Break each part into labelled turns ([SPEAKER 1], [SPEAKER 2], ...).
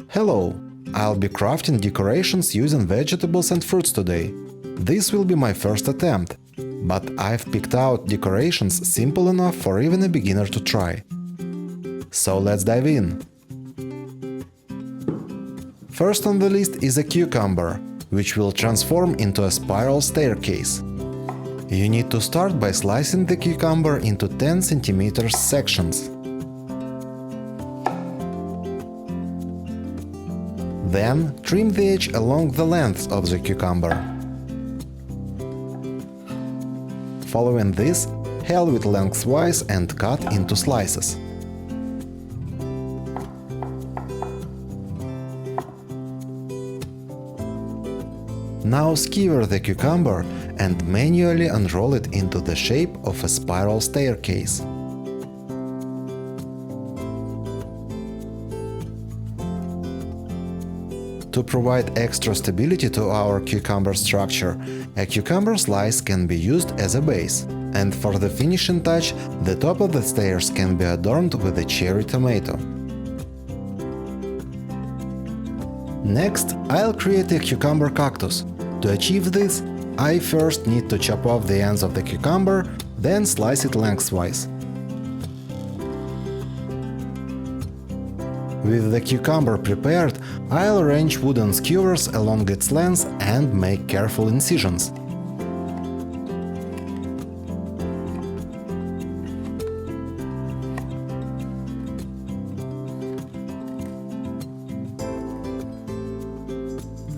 [SPEAKER 1] Hello! I'll be crafting decorations using vegetables and fruits today. This will be my first attempt, but I've picked out decorations simple enough for even a beginner to try. So let's dive in. First on the list is a cucumber, which will transform into a spiral staircase. You need to start by slicing the cucumber into 10 cm sections. Then trim the edge along the length of the cucumber. Following this, halve it lengthwise and cut into slices. Now skewer the cucumber and manually unroll it into the shape of a spiral staircase. To provide extra stability to our cucumber structure, a cucumber slice can be used as a base, and for the finishing touch, the top of the stairs can be adorned with a cherry tomato. Next, I'll create a cucumber cactus. To achieve this, I first need to chop off the ends of the cucumber, then slice it lengthwise. With the cucumber prepared, I'll arrange wooden skewers along its length and make careful incisions.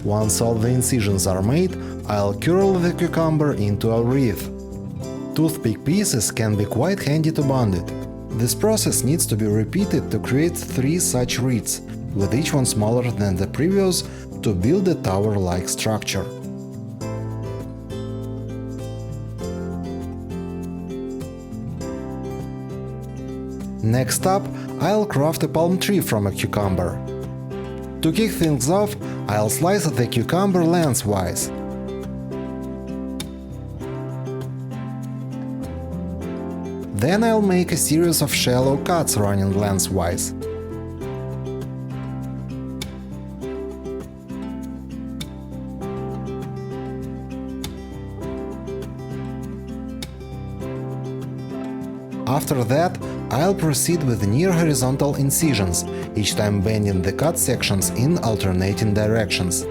[SPEAKER 1] Once all the incisions are made, I'll curl the cucumber into a wreath. Toothpick pieces can be quite handy to bond it. This process needs to be repeated to create 3 such wreaths, with each one smaller than the previous, to build a tower-like structure. Next up, I'll craft a palm tree from a cucumber. To kick things off, I'll slice the cucumber lengthwise. Then I'll make a series of shallow cuts running lengthwise. After that, I'll proceed with near horizontal incisions, each time bending the cut sections in alternating directions.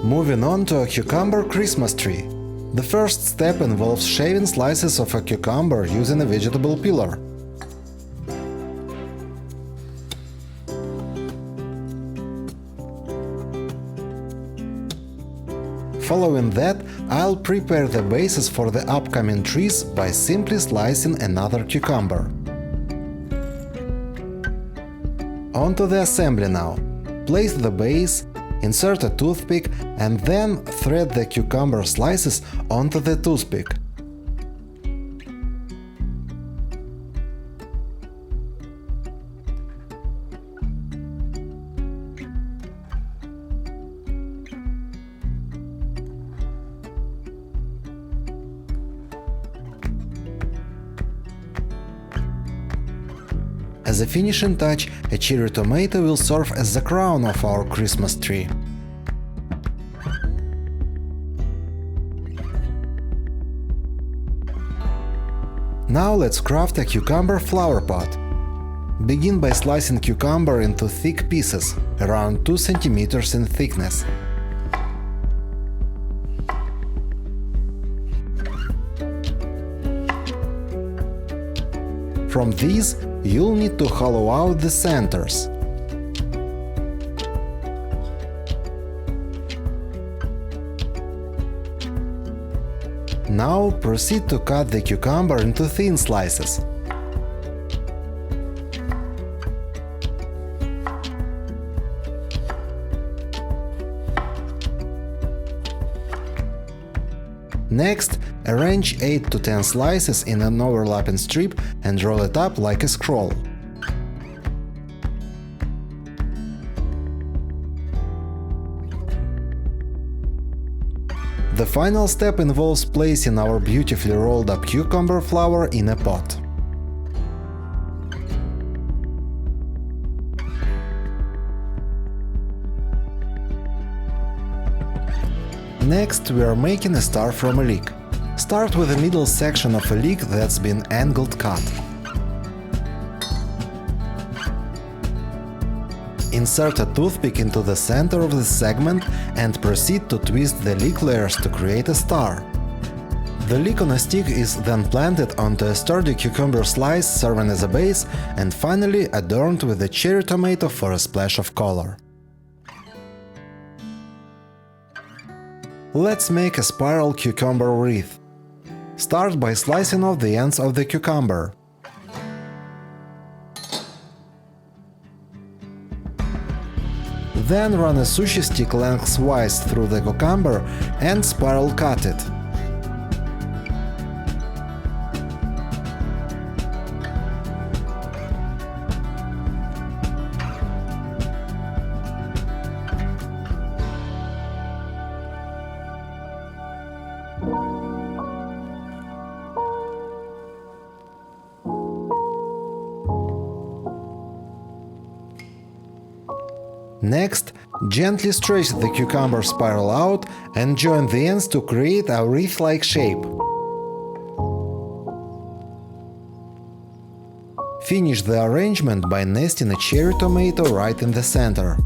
[SPEAKER 1] Moving on to a cucumber Christmas tree. The first step involves shaving slices of a cucumber using a vegetable peeler. Following that, I'll prepare the bases for the upcoming trees by simply slicing another cucumber. Onto the assembly now. Place the base, insert a toothpick, and then thread the cucumber slices onto the toothpick. As a finishing touch, a cherry tomato will serve as the crown of our Christmas tree. Now let's craft a cucumber flower pot. Begin by slicing cucumber into thick pieces, around 2 cm in thickness. From these, you'll need to hollow out the centers. Now proceed to cut the cucumber into thin slices. Next, arrange 8 to 10 slices in an overlapping strip and roll it up like a scroll. The final step involves placing our beautifully rolled up cucumber flower in a pot. Next, we are making a star from a leek. Start with the middle section of a leek that's been angled cut. Insert a toothpick into the center of the segment and proceed to twist the leek layers to create a star. The leek on a stick is then planted onto a sturdy cucumber slice serving as a base and finally adorned with a cherry tomato for a splash of color. Let's make a spiral cucumber wreath. Start by slicing off the ends of the cucumber. Then run a sushi stick lengthwise through the cucumber and spiral cut it. Next, gently stretch the cucumber spiral out and join the ends to create a wreath-like shape. Finish the arrangement by nesting a cherry tomato right in the center.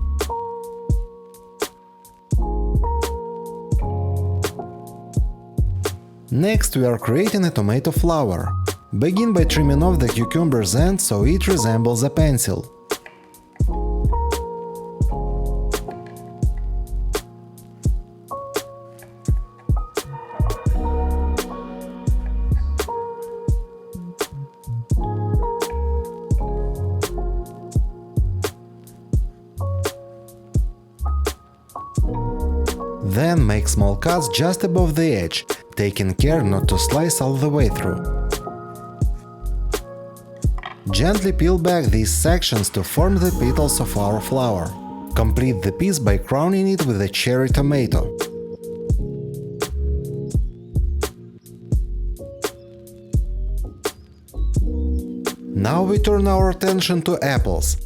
[SPEAKER 1] Next, we are creating a tomato flower. Begin by trimming off the cucumber's end so it resembles a pencil. Then make small cuts just above the edge, taking care not to slice all the way through. Gently peel back these sections to form the petals of our flower. Complete the piece by crowning it with a cherry tomato. Now we turn our attention to apples.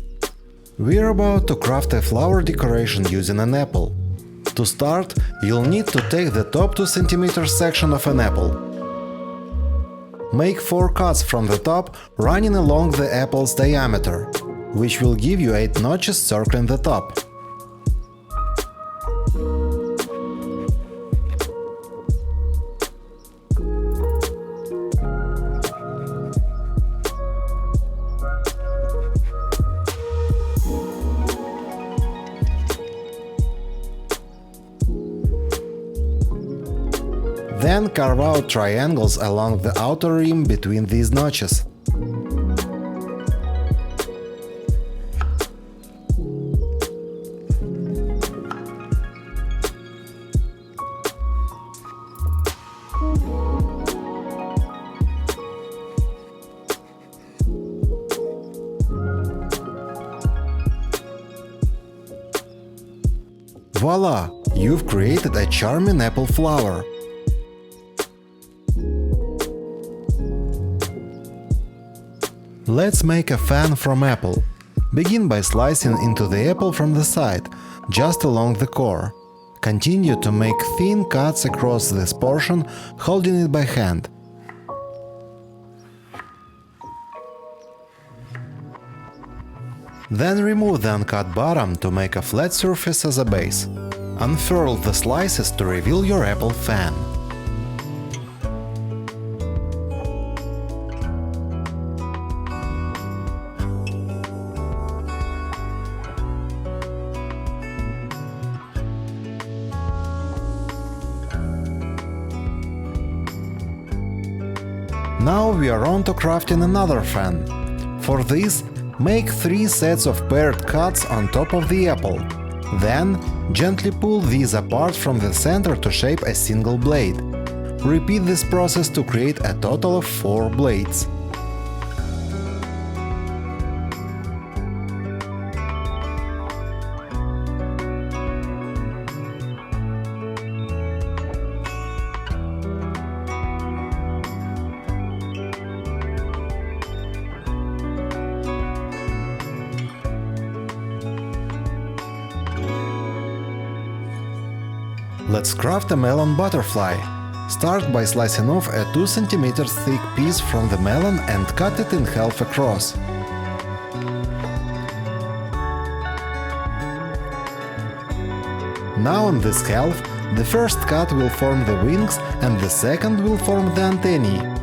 [SPEAKER 1] We're about to craft a flower decoration using an apple. To start, you'll need to take the top 2 cm section of an apple. Make 4 cuts from the top, running along the apple's diameter, which will give you 8 notches circling the top. Then carve out triangles along the outer rim between these notches. Voila! You've created a charming apple flower. Let's make a fan from apple. Begin by slicing into the apple from the side, just along the core. Continue to make thin cuts across this portion, holding it by hand. Then remove the uncut bottom to make a flat surface as a base. Unfurl the slices to reveal your apple fan. Now we are on to crafting another fan. For this, make 3 sets of paired cuts on top of the apple. Then, gently pull these apart from the center to shape a single blade. Repeat this process to create a total of 4 blades. Let's craft a melon butterfly. Start by slicing off a 2 cm thick piece from the melon and cut it in half across. Now on this half, the first cut will form the wings and the second will form the antennae.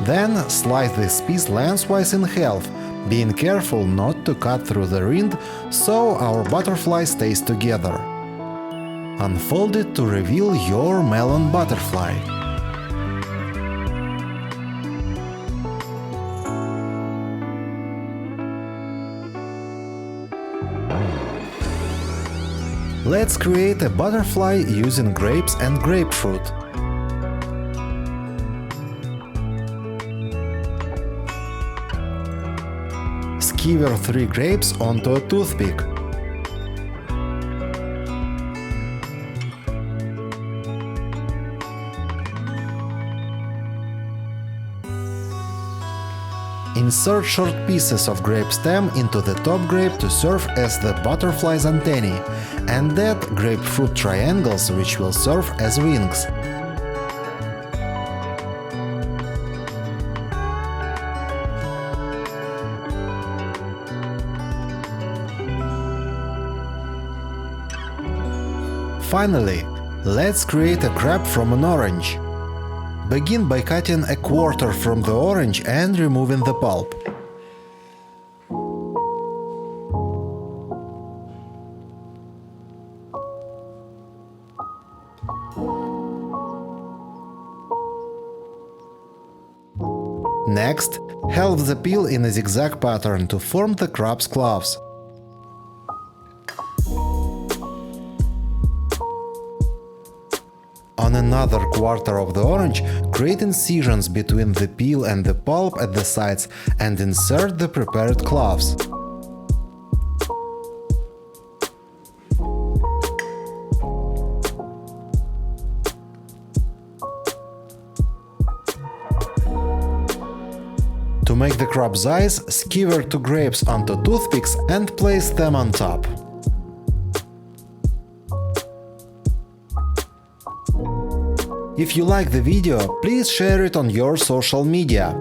[SPEAKER 1] Then slice this piece lengthwise in half, being careful not to cut through the rind, so our butterfly stays together. Unfold it to reveal your melon butterfly. Let's create a butterfly using grapes and grapefruit. Skewer 3 grapes onto a toothpick. Insert short pieces of grape stem into the top grape to serve as the butterfly's antennae, and add grapefruit triangles which will serve as wings. Finally, let's create a crab from an orange. Begin by cutting a quarter from the orange and removing the pulp. Next, halve the peel in a zigzag pattern to form the crab's claws. On another quarter of the orange, create incisions between the peel and the pulp at the sides and insert the prepared cloves. To make the crab's eyes, skewer 2 grapes onto toothpicks and place them on top. If you like the video, please share it on your social media.